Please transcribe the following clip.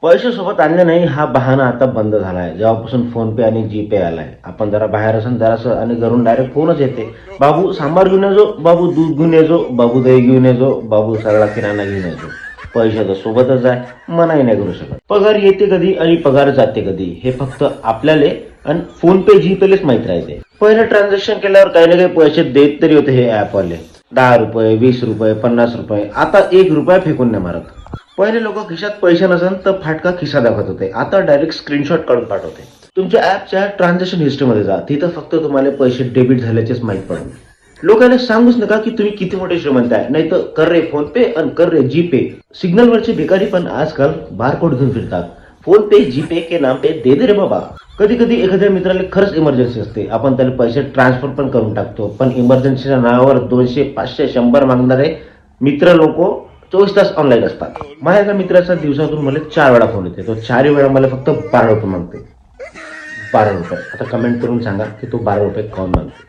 पैसे सोबत आणले नाही हा बहाणा आता बंद झाला आहे. जेव्हापासून फोन पे आणि जी पे आलाय, आपण जरा बाहेर असेल जरासं आणि घरून डायरेक्ट फोनच येते, बाबू सांबार घेऊन येजो, बाबू दूध घेऊन येजो, बाबू दही घेऊन येजो, बाबू सगळा किराणा घेऊन येजो. पैसे तर सोबतच आहे, मनाही नाही करू शकत. पगार येते कधी आणि पगार जाते कधी हे फक्त आपल्याला आणि फोन पे जी पेलेच माहित राहते. पहिलं ट्रान्झॅक्शन केल्यावर काही ना काही पैसे देत तरी होते हे ऍपवाले. 10 रुपये, 20 रुपये, 50 रुपये. आता 1 रुपया फेकून नाही मारत. पहिले लोक खिशात पैसे नसन तर फाटका खिसा दाखवत होते, आता डायरेक्ट स्क्रीनशॉट काढून पाठवते. तुमच्या ऍपच्या ट्रान्झॅक्शन हिस्ट्रीमध्ये जा, तिथं फक्त तुम्हाला पैसे डेबिट झाल्याचेच माहित पडेल. लोकांना सांगूच नका की तुम्ही किती मोठे श्रीमंत आहे, नाही तर कर रे फोन पे आणि कर रे जी पे. सिग्नलवरचे भिकारी पण आजकाल बारकोड घेऊन फिरतात. फोन पे जी पे के नाम पे दे दे रे बाबा. कधी कधी एखाद्या मित्राला खरंच इमर्जन्सी असते, आपण त्याला पैसे ट्रान्सफर पण करून टाकतो, पण इमर्जन्सीच्या नावावर 200, 500, 100 मागणारे मित्र लोक 24 तास ऑनलाईन असतात. माझ्या एका मित्राचा दिवसातून मला 4 वेळा फोन येते, तो 4 वेळा मला फक्त 12 रुपये मागते. 12 रुपये. आता कमेंट करून सांगा की तो 12 रुपये कोण मागते.